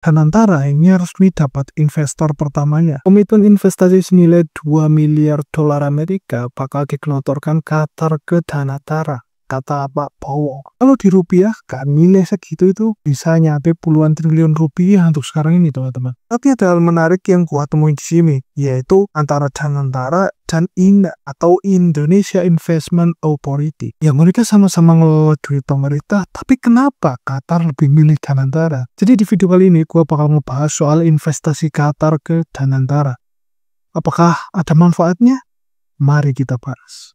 Danantara ini resmi dapat investor pertamanya. Komitmen investasi senilai 2 miliar dolar Amerika bakal digelontorkan Qatar ke Danantara, kata Pak Bowo. Kalau dirupiahkan, nilai segitu itu bisa nyampe puluhan triliun rupiah untuk sekarang ini, teman-teman. Tapi ada hal menarik yang gua temuin di sini, yaitu antara Danantara dan INA atau Indonesia Investment Authority. Ya, mereka sama-sama ngelola duit pemerintah, tapi kenapa Qatar lebih milih Danantara? Jadi di video kali ini gua bakal ngebahas soal investasi Qatar ke Danantara. Apakah ada manfaatnya? Mari kita bahas.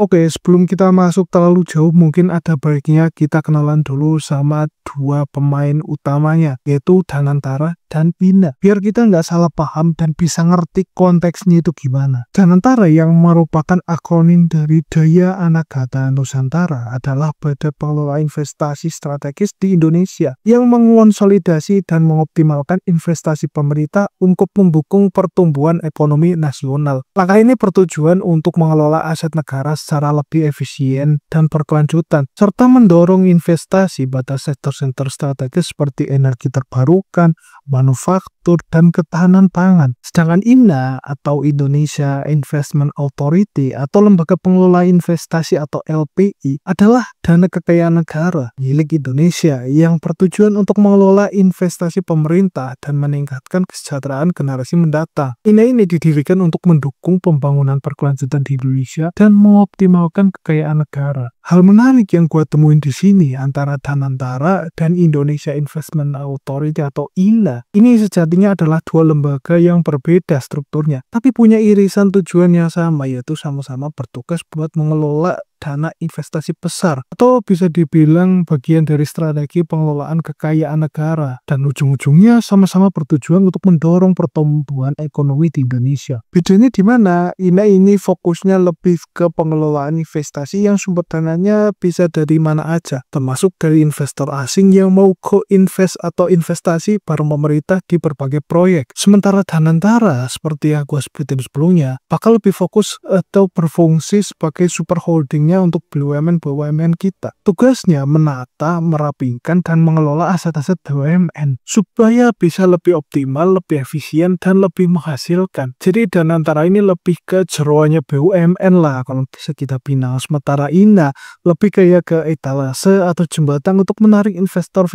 Oke, sebelum kita masuk terlalu jauh, mungkin ada baiknya kita kenalan dulu sama dua pemain utamanya, yaitu Danantara dan INA. Biar kita nggak salah paham dan bisa ngerti konteksnya itu gimana. Danantara yang merupakan akronim dari Daya Anagata Nusantara adalah Badan Pengelola Investasi Strategis di Indonesia yang mengonsolidasi dan mengoptimalkan investasi pemerintah untuk mendukung pertumbuhan ekonomi nasional. Langkah ini bertujuan untuk mengelola aset negara secara lebih efisien dan berkelanjutan, serta mendorong investasi pada sektor-sektor strategis seperti energi terbarukan, manufaktur, dan ketahanan pangan. Sedangkan INA atau Indonesia Investment Authority atau Lembaga Pengelola Investasi atau LPI adalah dana kekayaan negara milik Indonesia yang bertujuan untuk mengelola investasi pemerintah dan meningkatkan kesejahteraan generasi mendatang. INA ini didirikan untuk mendukung pembangunan berkelanjutan di Indonesia dan mengoptimalkan kekayaan negara. Hal menarik yang gue temuin di sini antara Danantara dan Indonesia Investment Authority atau INA ini sejatinya adalah dua lembaga yang berbeda strukturnya, tapi punya irisan tujuan yang sama, yaitu sama-sama bertugas buat mengelola dana investasi besar, atau bisa dibilang bagian dari strategi pengelolaan kekayaan negara, dan ujung-ujungnya sama-sama bertujuan untuk mendorong pertumbuhan ekonomi di Indonesia. Bedanya di mana? INA ini fokusnya lebih ke pengelolaan investasi yang sumber dananya bisa dari mana aja, termasuk dari investor asing yang mau co-invest atau investasi bareng pemerintah di berbagai proyek. Sementara Danantara, seperti yang gue sebutin sebelumnya, bakal lebih fokus atau berfungsi sebagai super holdingnya untuk BUMN-BUMN kita. Tugasnya menata, merapikan, dan mengelola aset-aset BUMN supaya bisa lebih optimal, lebih efisien, dan lebih menghasilkan. Jadi Danantara ini lebih ke jeroannya BUMN lah kalau bisa kita bilang. Sementara INA lebih kayak ke etalase atau jembatan untuk menarik investor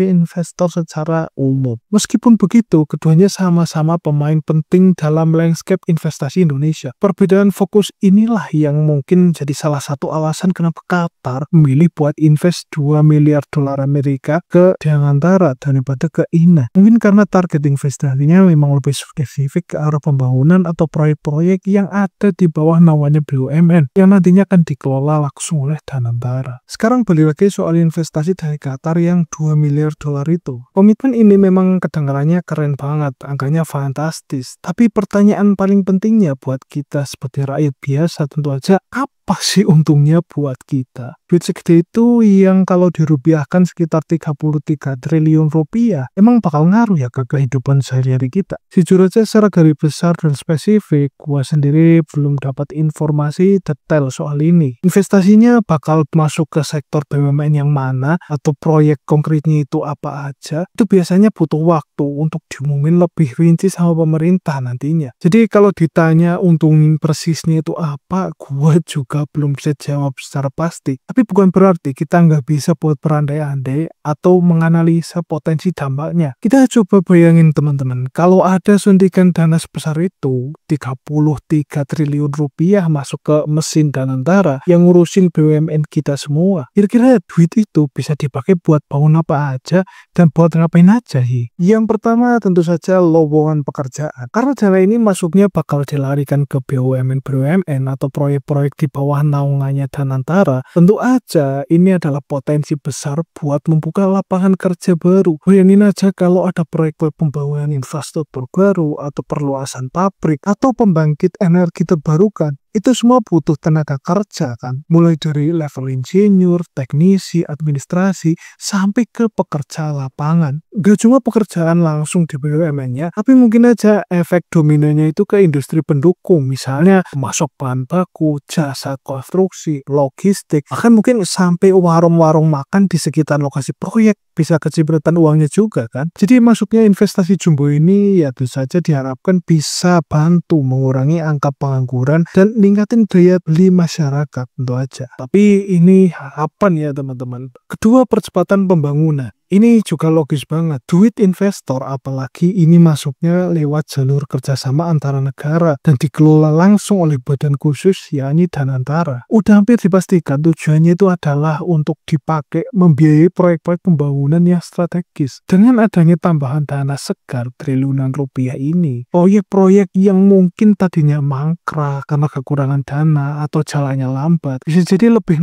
secara umum. Meskipun begitu, keduanya sama-sama pemain penting dalam landscape investasi Indonesia. Perbedaan fokus inilah yang mungkin jadi salah satu alasan kenapa Qatar memilih buat invest 2 miliar dolar Amerika ke Danantara daripada ke INA. Mungkin karena target investasinya memang lebih spesifik ke arah pembangunan atau proyek-proyek yang ada di bawah naungannya BUMN yang nantinya akan dikelola langsung oleh Danantara. Sekarang balik lagi soal investasi dari Qatar yang 2 miliar dolar itu. Komitmen ini memang kedengarannya keren banget, angkanya fantastis. Tapi pertanyaan paling pentingnya buat kita seperti rakyat biasa tentu aja, apa sih untungnya buat kita? Duit segede itu yang kalau dirupiahkan sekitar 33 triliun rupiah, emang bakal ngaruh ya ke kehidupan sehari-hari kita? Jujur aja secara garis besar dan spesifik, gua sendiri belum dapat informasi detail soal ini. Investasinya bakal masuk ke sektor BUMN yang mana, atau proyek konkretnya itu apa aja, itu biasanya butuh waktu untuk diumumin lebih rinci sama pemerintah nantinya. Jadi kalau ditanya untung persisnya itu apa, gua juga belum bisa jawab secara pasti. Tapi bukan berarti kita nggak bisa buat berandai-andai atau menganalisa potensi dampaknya. Kita coba bayangin teman-teman, kalau ada suntikan dana sebesar itu, 33 triliun rupiah masuk ke mesin Danantara yang ngurusin BUMN kita semua. Kira-kira duit itu bisa dipakai buat bangun apa aja dan buat ngapain aja sih? Yang pertama tentu saja lowongan pekerjaan. Karena dana ini masuknya bakal dilarikan ke BUMN atau proyek-proyek di bawah naungannya Danantara, tentu aja ini adalah potensi besar buat membuka lapangan kerja baru. Bayangin aja kalau ada proyek pembangunan infrastruktur baru atau perluasan pabrik atau pembangkit energi terbarukan. itu semua butuh tenaga kerja kan. Mulai dari level insinyur, teknisi, administrasi, sampai ke pekerja lapangan. Gak cuma pekerjaan langsung di BUMN-nya, tapi mungkin aja efek dominonya itu ke industri pendukung. Misalnya masuk bahan baku, jasa konstruksi, logistik, bahkan mungkin sampai warung-warung makan di sekitar lokasi proyek bisa kecipratan uangnya juga kan. Jadi masuknya investasi jumbo ini ya tentu saja diharapkan bisa bantu mengurangi angka pengangguran dan ningkatin daya beli masyarakat tentu aja. Tapi ini harapan ya teman-teman. Kedua, percepatan pembangunan. Ini juga logis banget. Duit investor apalagi ini masuknya lewat jalur kerjasama antara negara dan dikelola langsung oleh badan khusus yakni Danantara. Udah hampir dipastikan tujuannya itu adalah untuk dipakai membiayai proyek-proyek pembangunan yang strategis. Dengan adanya tambahan dana segar triliunan rupiah ini, proyek-proyek yang mungkin tadinya mangkrak karena kekurangan dana atau jalannya lambat bisa jadi lebih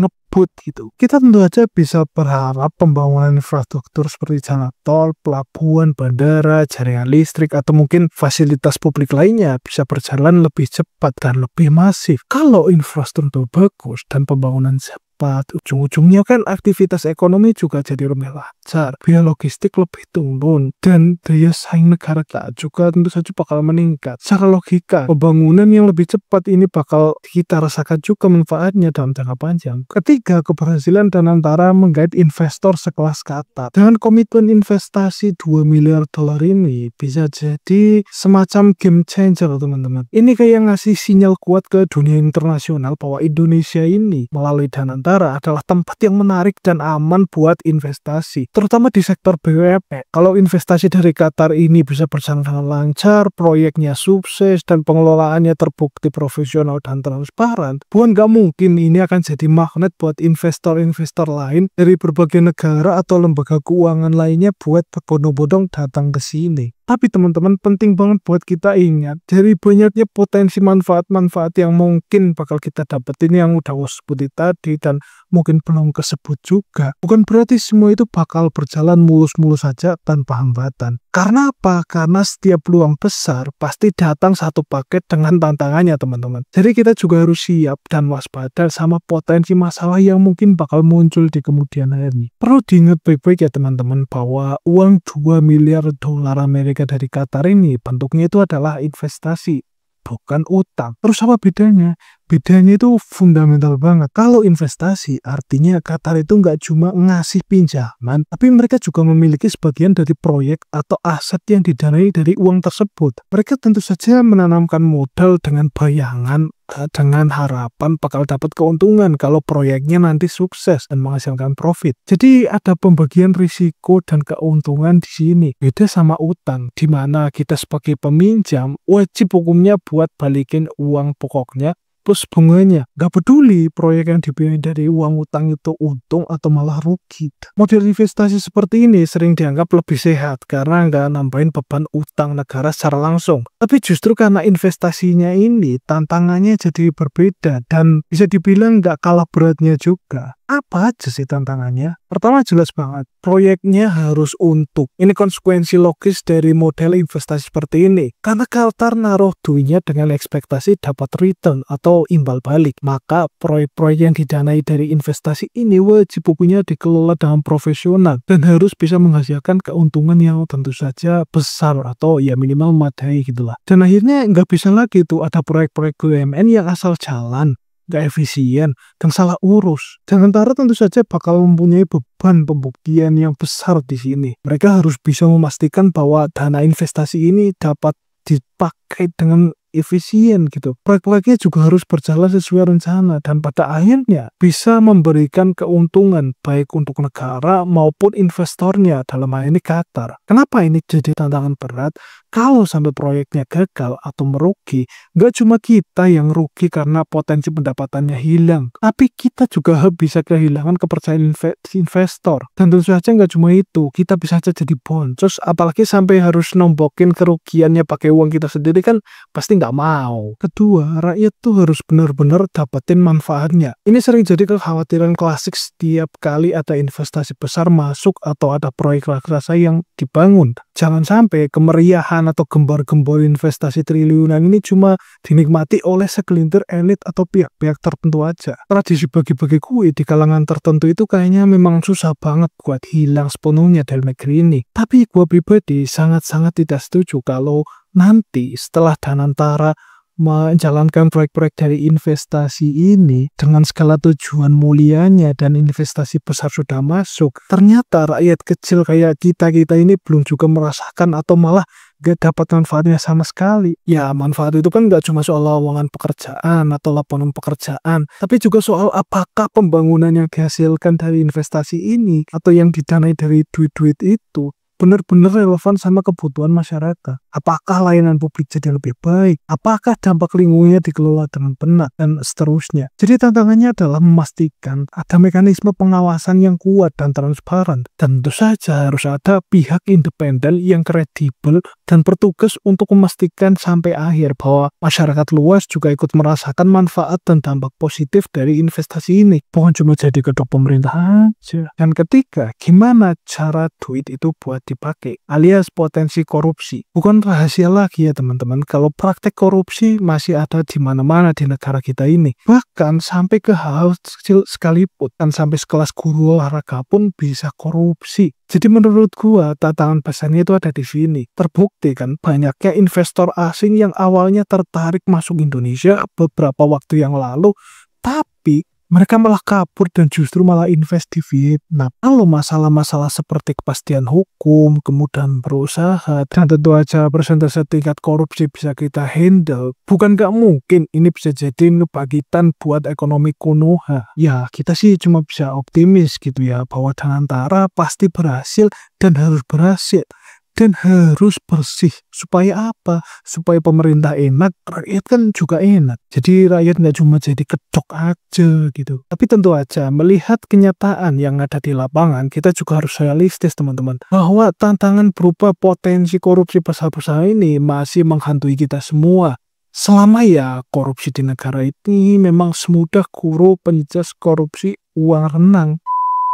gitu. Kita tentu aja bisa berharap pembangunan infrastruktur seperti jalan tol, pelabuhan, bandara, jaringan listrik, atau mungkin fasilitas publik lainnya bisa berjalan lebih cepat dan lebih masif. Kalau infrastruktur bagus dan pembangunan cepat, ujung-ujungnya kan aktivitas ekonomi juga jadi lebih lancar, biaya logistik lebih turun, dan daya saing negara kita juga tentu saja bakal meningkat. Secara logika, pembangunan yang lebih cepat ini bakal kita rasakan juga manfaatnya dalam jangka panjang. Ketiga, keberhasilan Danantara menggait investor sekelas Qatar. Dengan komitmen investasi 2 miliar dolar ini bisa jadi semacam game changer teman-teman. Ini kayak ngasih sinyal kuat ke dunia internasional bahwa Indonesia ini melalui Danantara adalah tempat yang menarik dan aman buat investasi, terutama di sektor BUMN. Kalau investasi dari Qatar ini bisa berjalan dengan lancar, proyeknya sukses, dan pengelolaannya terbukti profesional dan transparan, bukan nggak mungkin ini akan jadi magnet buat investor-investor lain dari berbagai negara atau lembaga keuangan lainnya buat berbondong-bondong datang ke sini. Tapi teman-teman, penting banget buat kita ingat dari banyaknya potensi manfaat-manfaat yang mungkin bakal kita dapetin yang udah gue sebutin tadi dan mungkin belum kesebut juga. Bukan berarti semua itu bakal berjalan mulus-mulus saja tanpa hambatan. Karena apa? Karena setiap peluang besar pasti datang satu paket dengan tantangannya teman-teman. Jadi kita juga harus siap dan waspada sama potensi masalah yang mungkin bakal muncul di kemudian hari. Perlu diingat baik-baik ya teman-teman bahwa uang 2 miliar dolar Amerika dari Qatar ini bentuknya itu adalah investasi, bukan utang. Terus apa bedanya? Bedanya itu fundamental banget. Kalau investasi artinya Qatar itu nggak cuma ngasih pinjaman, tapi mereka juga memiliki sebagian dari proyek atau aset yang didanai dari uang tersebut. Mereka tentu saja menanamkan modal dengan bayangan, dengan harapan bakal dapat keuntungan kalau proyeknya nanti sukses dan menghasilkan profit. Jadi ada pembagian risiko dan keuntungan di sini. Beda sama utang, di mana kita sebagai peminjam wajib hukumnya buat balikin uang pokoknya plus bunganya. Gak peduli proyek yang dibiayai dari uang utang itu untung atau malah rugi. Model investasi seperti ini sering dianggap lebih sehat karena nggak nambahin beban utang negara secara langsung. Tapi justru karena investasinya ini tantangannya jadi berbeda dan bisa dibilang nggak kalah beratnya juga. Apa aja sih tantangannya? Pertama jelas banget, proyeknya harus untung. Ini konsekuensi logis dari model investasi seperti ini. Karena Qatar naruh duitnya dengan ekspektasi dapat return atau imbal balik. Maka proyek-proyek yang didanai dari investasi ini wajib punya dikelola dengan profesional dan harus bisa menghasilkan keuntungan yang tentu saja besar atau ya minimal memadai gitulah. Dan akhirnya nggak bisa lagi tuh ada proyek-proyek BUMN yang asal jalan, gak efisien, dan salah urus. Danantara tentu saja bakal mempunyai beban pembuktian yang besar di sini. Mereka harus bisa memastikan bahwa dana investasi ini dapat dipakai dengan efisien gitu. Proyek-proyeknya juga harus berjalan sesuai rencana dan pada akhirnya bisa memberikan keuntungan baik untuk negara maupun investornya, dalam hal ini Qatar. Kenapa ini jadi tantangan berat? Kalau sampai proyeknya gagal atau merugi, gak cuma kita yang rugi karena potensi pendapatannya hilang, tapi kita juga bisa kehilangan kepercayaan investor. Dan tentu saja gak cuma itu, kita bisa saja jadi boncos, apalagi sampai harus nombokin kerugiannya pakai uang kita sendiri kan pasti nggak mau. Kedua, rakyat tuh harus benar-benar dapetin manfaatnya. Ini sering jadi kekhawatiran klasik setiap kali ada investasi besar masuk atau ada proyek raksasa yang dibangun. Jangan sampai kemeriahan atau gembar-gembor investasi triliunan ini cuma dinikmati oleh segelintir elit atau pihak-pihak tertentu aja. Tradisi bagi-bagi kue di kalangan tertentu itu kayaknya memang susah banget buat hilang sepenuhnya dari negeri ini. Tapi gue pribadi sangat-sangat tidak setuju kalau nanti setelah Danantara menjalankan proyek-proyek dari investasi ini dengan segala tujuan mulianya dan investasi besar sudah masuk, ternyata rakyat kecil kayak kita ini belum juga merasakan atau malah gak dapat manfaatnya sama sekali. Ya, manfaat itu kan gak cuma soal lowongan pekerjaan atau lapangan pekerjaan, tapi juga soal apakah pembangunan yang dihasilkan dari investasi ini atau yang didanai dari duit-duit itu benar-benar relevan sama kebutuhan masyarakat. Apakah layanan publik jadi lebih baik? Apakah dampak lingkungannya dikelola dengan benar? Dan seterusnya. Jadi tantangannya adalah memastikan ada mekanisme pengawasan yang kuat dan transparan. Dan tentu saja harus ada pihak independen yang kredibel dan bertugas untuk memastikan sampai akhir bahwa masyarakat luas juga ikut merasakan manfaat dan dampak positif dari investasi ini. Bukan cuma jadi kedok pemerintah aja. Dan ketiga, gimana cara duit itu buat dipakai, alias potensi korupsi. Bukan rahasia lagi ya teman-teman, kalau praktek korupsi masih ada di mana-mana di negara kita ini. Bahkan sampai ke hal kecil sekalipun, dan sampai sekelas guru olahraga pun bisa korupsi. Jadi menurut gua, tantangan besarnya itu ada di sini. Terbukti kan banyaknya investor asing yang awalnya tertarik masuk Indonesia beberapa waktu yang lalu, tapi mereka malah kabur dan justru malah invest di Vietnam. Kalau masalah-masalah seperti kepastian hukum, kemudahan berusaha, dan tentu aja persentase tingkat korupsi bisa kita handle, bukan gak mungkin ini bisa jadi ngebangkitan buat ekonomi Konoha. Ya, kita sih cuma bisa optimis gitu ya, bahwa Danantara pasti berhasil dan harus berhasil. Dan harus bersih. Supaya apa? Supaya pemerintah enak, rakyat kan juga enak. Jadi rakyat nggak cuma jadi kedok aja gitu. Tapi tentu aja, melihat kenyataan yang ada di lapangan, kita juga harus realistis teman-teman. Bahwa tantangan berupa potensi korupsi besar-besar ini masih menghantui kita semua. Selama ya korupsi di negara ini memang semudah guru penjejas korupsi uang renang.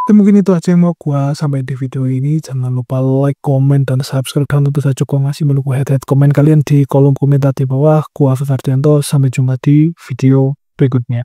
Dan mungkin itu aja yang mau gua sampaikan di video ini. Jangan lupa like, komen, dan subscribe. Dan tentu saja gua ngasih menunggu head-head komen kalian di kolom komentar di bawah. Gua Afif Ardianto, sampai jumpa di video berikutnya.